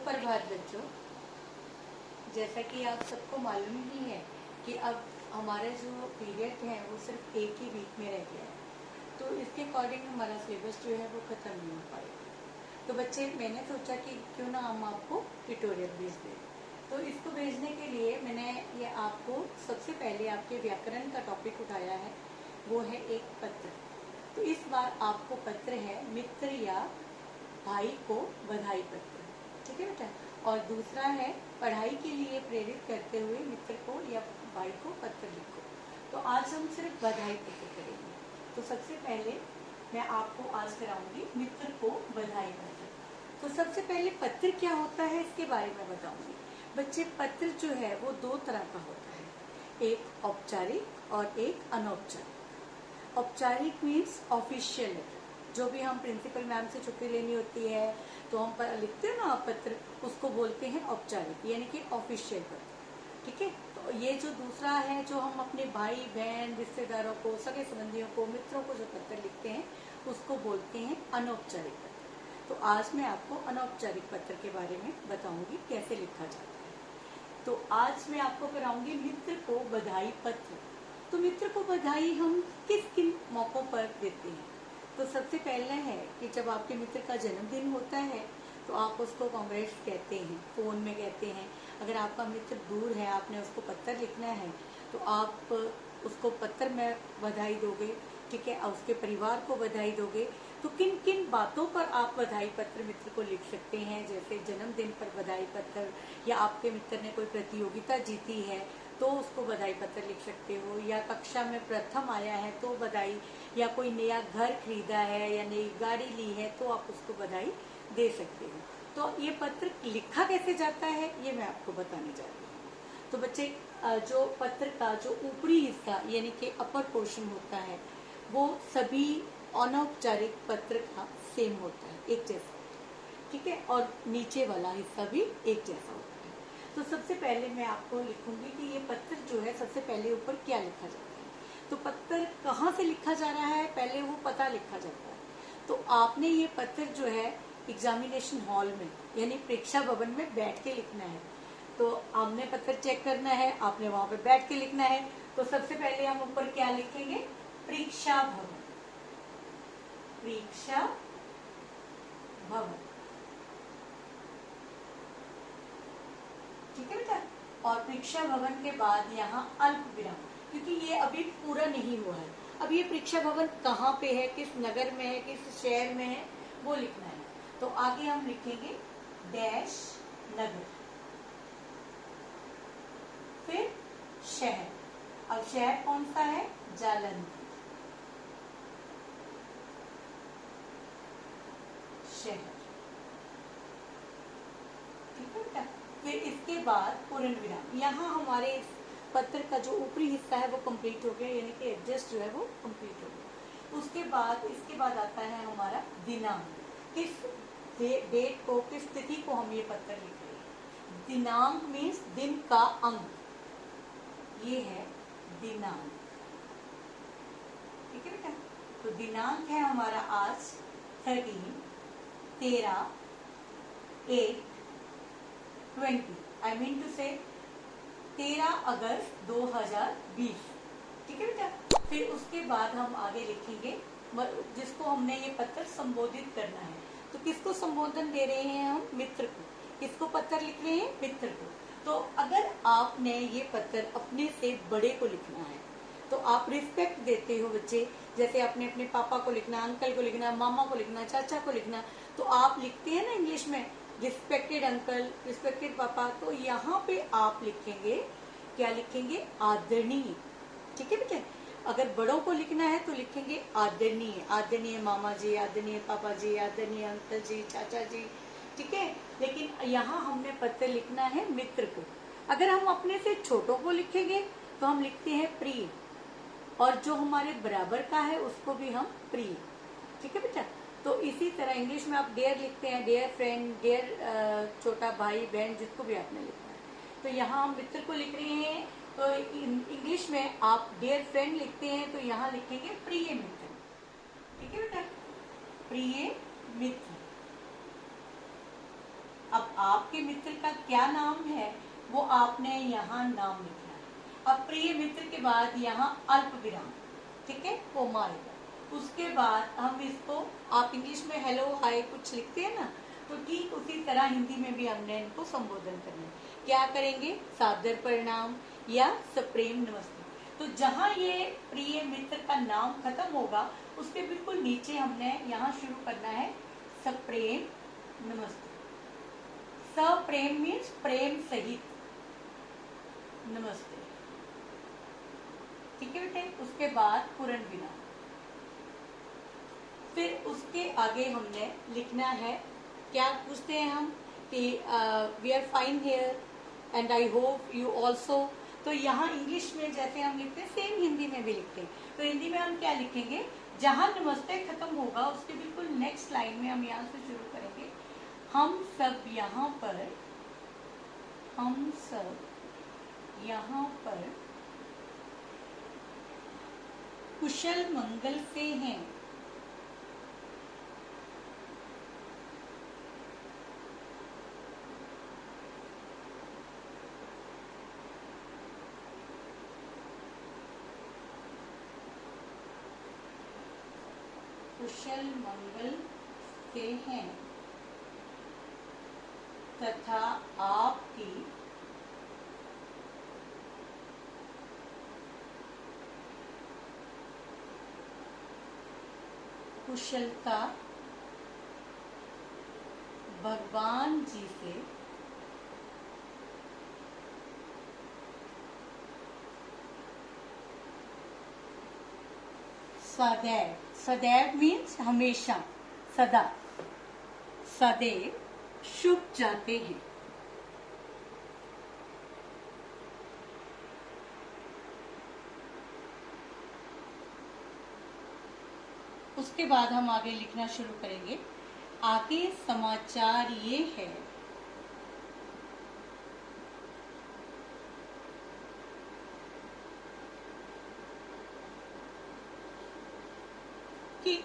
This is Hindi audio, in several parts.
सुप्रभात बच्चों। जैसा कि आप सबको मालूम ही है कि अब हमारे जो पीरियड है वो सिर्फ एक ही वीक में रह गया है, तो इसके अकॉर्डिंग हमारा सिलेबस जो है वो ख़त्म नहीं हो पाएगा। तो बच्चे, मैंने सोचा कि क्यों ना हम आपको ट्यूटोरियल भेज दें। तो इसको भेजने के लिए मैंने ये आपको सबसे पहले आपके व्याकरण का टॉपिक उठाया है, वो है एक पत्र। तो इस बार आपको पत्र है मित्र या भाई को बधाई पत्र, ठीक है बेटा। और दूसरा है पढ़ाई के लिए प्रेरित करते हुए मित्र को या भाई को पत्र लिखो। तो आज हम सिर्फ बधाई पत्र करेंगे। तो सबसे पहले मैं आपको आज कराऊंगी मित्र को बधाई पत्र। तो सबसे पहले पत्र क्या होता है इसके बारे में बताऊंगी। बच्चे, पत्र जो है वो दो तरह का होता है, एक औपचारिक और एक अनौपचारिक। औपचारिक मीन्स ऑफिशियल लेटर, जो भी हम प्रिंसिपल मैम से छुट्टी लेनी होती है तो हम लिखते हैं ना पत्र, उसको बोलते हैं औपचारिक, यानी कि ऑफिशियल पत्र, ठीक है। तो ये जो दूसरा है, जो हम अपने भाई बहन रिश्तेदारों को, सगे संबंधियों को, मित्रों को जो पत्र लिखते हैं उसको बोलते हैं अनौपचारिक पत्र। तो आज मैं आपको अनौपचारिक पत्र के बारे में बताऊंगी कैसे लिखा जाता है। तो आज मैं आपको कराऊंगी मित्र को बधाई पत्र। तो मित्र को बधाई हम किस किन मौकों पर देते हैं। तो सबसे पहले है कि जब आपके मित्र का जन्मदिन होता है तो आप उसको कांग्रेट्स कहते हैं, फ़ोन में कहते हैं। अगर आपका मित्र दूर है, आपने उसको पत्र लिखना है तो आप उसको पत्र में बधाई दोगे, ठीक है, और उसके परिवार को बधाई दोगे। तो किन किन बातों पर आप बधाई पत्र मित्र को लिख सकते हैं, जैसे जन्मदिन पर बधाई पत्र, या आपके मित्र ने कोई प्रतियोगिता जीती है तो उसको बधाई पत्र लिख सकते हो, या कक्षा में प्रथम आया है तो बधाई, या कोई नया घर खरीदा है या नई गाड़ी ली है तो आप उसको बधाई दे सकते हो। तो ये पत्र लिखा कैसे जाता है ये मैं आपको बताने जा रही हूँ। तो बच्चे, जो पत्र का जो ऊपरी हिस्सा यानी कि अपर पोर्शन होता है वो सभी अनौपचारिक पत्र का सेम होता है, एक जैसा, ठीक है, और नीचे वाला हिस्सा भी एक जैसा होता है। तो सबसे पहले मैं आपको लिखूंगी कि ये पत्र जो है सबसे पहले ऊपर क्या लिखा जाता है। तो पत्र कहाँ से लिखा जा रहा है, पहले वो पता लिखा जाता है। तो आपने ये पत्र जो है एग्जामिनेशन हॉल में यानी परीक्षा भवन में बैठ के लिखना है। तो हमने पत्र चेक करना है, आपने वहां पे बैठ के लिखना है। तो सबसे पहले हम ऊपर क्या लिखेंगे, परीक्षा भवन, परीक्षा भवन, ठीक है बेटा। और परीक्षा भवन के बाद यहाँ अल्प विराम, क्योंकि ये अभी पूरा नहीं हुआ है। अब ये परीक्षा भवन कहाँ पे है, किस नगर में है, किस शहर में है, वो लिखना है। तो आगे हम लिखेंगे डैश नगर, फिर शहर। अब शहर कौन सा है, जालंधर शहर, ठीक है बेटा। फिर इसके बाद पूर्ण विराम। यहाँ हमारे इस पत्र का जो ऊपरी हिस्सा है वो कंप्लीट हो गया, यानी कि एडजस्ट जो है वो कंप्लीट हो गया। उसके बाद इसके बाद आता है हमारा दिनांक, किस डेट को, किस तिथि को हम ये पत्र लिख रहे हैं। दिनांक मीन्स दिन का अंक, ये है दिनांक, ठीक है बेटा। तो दिनांक है हमारा आज 13/8/20, आई मीन टू से 13 अगस्त 2020, ठीक है बेटा। फिर उसके बाद हम आगे लिखेंगे जिसको हमने ये पत्र संबोधित करना है। तो किसको संबोधन दे रहे हैं हम, मित्र को। किसको पत्र लिख रहे हैं, मित्र को। तो अगर आपने ये पत्र अपने से बड़े को लिखना है तो आप रिस्पेक्ट देते हो बच्चे, जैसे आपने अपने पापा को लिखना, अंकल को लिखना, मामा को लिखना, चाचा को लिखना, तो आप लिखते हैं ना इंग्लिश में रिस्पेक्टेड अंकल, रिस्पेक्टेड पापा। तो यहाँ पे आप लिखेंगे, क्या लिखेंगे, आदरणीय, ठीक है बेटे। अगर बड़ों को लिखना है तो लिखेंगे आदरणीय, आदरणीय मामा जी, आदरणीय पापा जी, आदरणीय अंकल जी, चाचा जी, ठीक है। लेकिन यहाँ हमने पत्र लिखना है मित्र को। अगर हम अपने से छोटों को लिखेंगे तो हम लिखते हैं प्रिय, और जो हमारे बराबर का है उसको भी हम प्रिय, ठीक है बेटा। तो इसी तरह इंग्लिश में आप डेयर लिखते हैं, डेयर फ्रेंड, डेयर छोटा भाई बहन, जिसको भी आपने लिखना है। तो यहाँ हम मित्र को लिख रहे हैं, तो इंग्लिश में आप डियर फ्रेंड लिखते हैं तो यहाँ लिखेंगे प्रिय मित्र, ठीक है बेटा, प्रिय मित्र। अब आपके मित्र का क्या नाम है वो आपने यहाँ नाम लिखना है। अब प्रिय मित्र के बाद यहाँ अल्प विराम, ठीक है, कोमा आएगा। उसके बाद हम इसको, आप इंग्लिश में हेलो हाय कुछ लिखते हैं ना, तो ठीक उसी तरह हिंदी में भी हमने इनको संबोधन करना है। क्या करेंगे, सादर प्रणाम या सप्रेम नमस्ते। तो जहां ये प्रिय मित्र का नाम खत्म होगा उसके बिल्कुल नीचे हमने यहाँ शुरू करना है सप्रेम नमस्ते। सप्रेम मीन्स प्रेम सहित नमस्ते, ठीक है बेटे। उसके बाद पूर्ण विराम, फिर उसके आगे हमने लिखना है, क्या पूछते हैं हम कि we are fine here and I hope you also. तो यहाँ इंग्लिश में जैसे हम लिखते हैं सेम हिंदी में भी लिखते हैं। तो हिंदी में हम क्या लिखेंगे, जहां नमस्ते खत्म होगा उसके बिल्कुल नेक्स्ट लाइन में हम यहाँ से शुरू करेंगे, हम सब यहाँ पर, हम सब यहाँ पर कुशल मंगल से हैं। कुशल मंगल से हैं तथा आपकी कुशलता भगवान जी से सदैव, सदैव मीन्स हमेशा, सदा, सदैव शुभ जाते हैं। उसके बाद हम आगे लिखना शुरू करेंगे, आगे समाचार ये है कि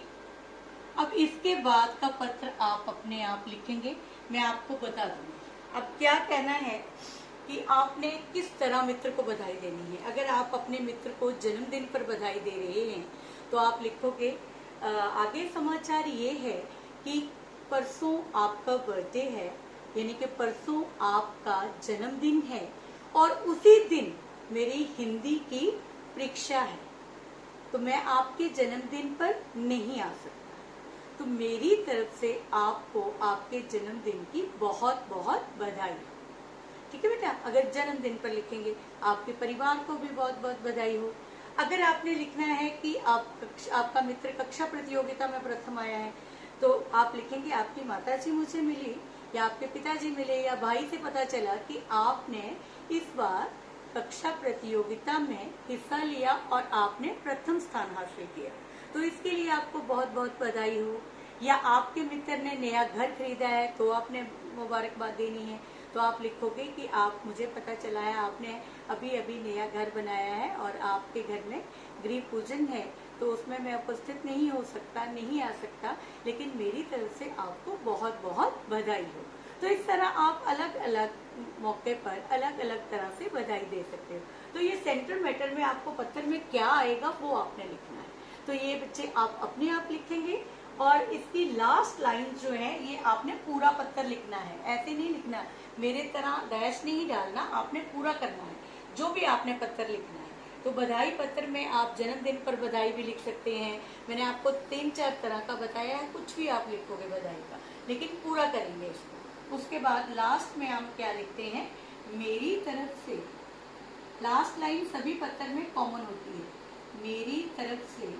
अब इसके बाद का पत्र आप अपने आप लिखेंगे, मैं आपको बता दूंगी। अब क्या कहना है कि आपने किस तरह मित्र को बधाई देनी है। अगर आप अपने मित्र को जन्मदिन पर बधाई दे रहे हैं तो आप लिखोगे, आगे समाचार ये है कि परसों आपका बर्थडे है, यानी कि परसों आपका जन्मदिन है और उसी दिन मेरी हिंदी की परीक्षा है, तो मैं आपके जन्मदिन पर नहीं आ सकता। तो मेरी तरफ से आपको आपके जन्मदिन की बहुत बहुत बधाई, ठीक है बेटा। अगर जन्मदिन पर लिखेंगे, आपके परिवार को भी बहुत बहुत बधाई हो। अगर आपने लिखना है कि आपका मित्र कक्षा प्रतियोगिता में प्रथम आया है, तो आप लिखेंगे, आपकी माताजी मुझे मिली या आपके पिताजी मिले या भाई से पता चला कि आपने इस बार कक्षा प्रतियोगिता में हिस्सा लिया और आपने प्रथम स्थान हासिल किया, तो इसके लिए आपको बहुत बहुत बधाई हो। या आपके मित्र ने नया घर खरीदा है तो आपने मुबारकबाद देनी है, तो आप लिखोगे कि आप, मुझे पता चला है आपने अभी अभी नया घर बनाया है और आपके घर में गृह पूजन है, तो उसमें मैं उपस्थित नहीं हो सकता, नहीं आ सकता, लेकिन मेरी तरफ से आपको बहुत बहुत बधाई हो। तो इस तरह आप अलग अलग मौके पर अलग अलग तरह से बधाई दे सकते हो। तो ये सेंट्रल मैटर में आपको पत्र में क्या आएगा वो आपने लिखना है। तो ये बच्चे आप अपने आप लिखेंगे और इसकी लास्ट लाइन जो है ये आपने पूरा पत्र लिखना है, ऐसे नहीं लिखना मेरे तरह डैश नहीं डालना, आपने पूरा करना है जो भी आपने पत्र लिखना है। तो बधाई पत्र में आप जन्मदिन पर बधाई भी लिख सकते हैं, मैंने आपको 3-4 तरह का बताया है, कुछ भी आप लिखोगे बधाई का, लेकिन पूरा करेंगे इसको। उसके बाद लास्ट में हम क्या लिखते हैं, मेरी तरफ से, लास्ट लाइन सभी पत्र में कॉमन होती है, मेरी तरफ से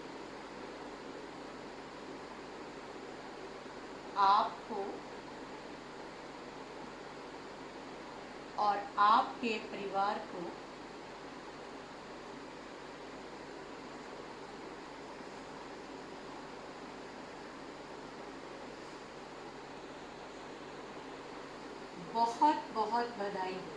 आपको और आपके परिवार को बहुत बहुत बधाई हो।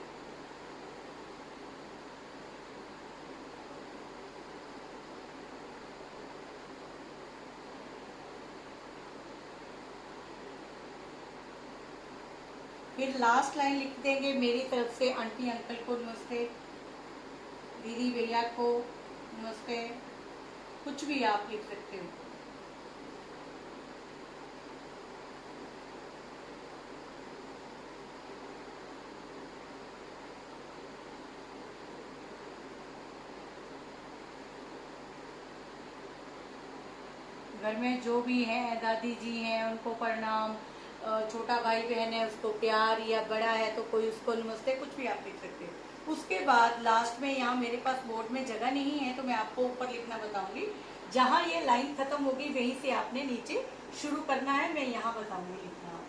फिर लास्ट लाइन लिख देंगे मेरी तरफ से आंटी अंकल को नमस्ते, दीदी भैया को नमस्ते, कुछ भी आप लिख सकते हो। घर में जो भी हैं, दादी जी हैं उनको प्रणाम, छोटा भाई बहन है उसको प्यार, या बड़ा है तो कोई उसको नमस्ते, कुछ भी आप लिख सकते हो। उसके बाद लास्ट में, यहाँ मेरे पास बोर्ड में जगह नहीं है तो मैं आपको ऊपर लिखना बताऊंगी, जहाँ ये लाइन खत्म होगी वहीं से आपने नीचे शुरू करना है, मैं यहाँ बताऊंगी लिखना।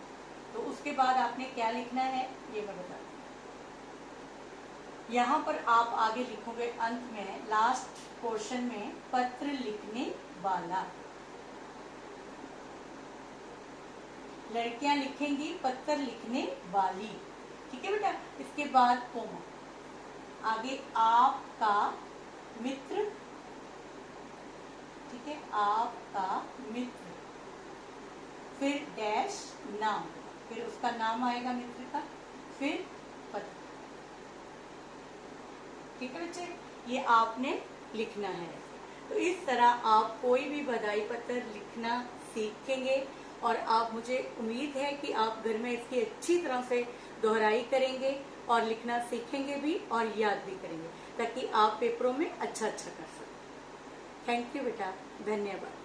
तो उसके बाद आपने क्या लिखना है ये मैं बता दूँ। यहाँ पर आप आगे लिखोगे अंत में लास्ट पोर्शन में पत्र लिखने वाला, लड़कियां लिखेंगी पत्र लिखने वाली, ठीक है बेटा। इसके बाद कोमा, आगे आपका मित्र, ठीक है, आपका मित्र, फिर डैश नाम, फिर उसका नाम आएगा मित्र का, फिर पत्र, ठीक है बच्चे, ये आपने लिखना है। तो इस तरह आप कोई भी बधाई पत्र लिखना सीखेंगे, और आप, मुझे उम्मीद है कि आप घर में इसकी अच्छी तरह से दोहराई करेंगे और लिखना सीखेंगे भी और याद भी करेंगे, ताकि आप पेपरों में अच्छा कर सकें। थैंक यू बेटा, धन्यवाद।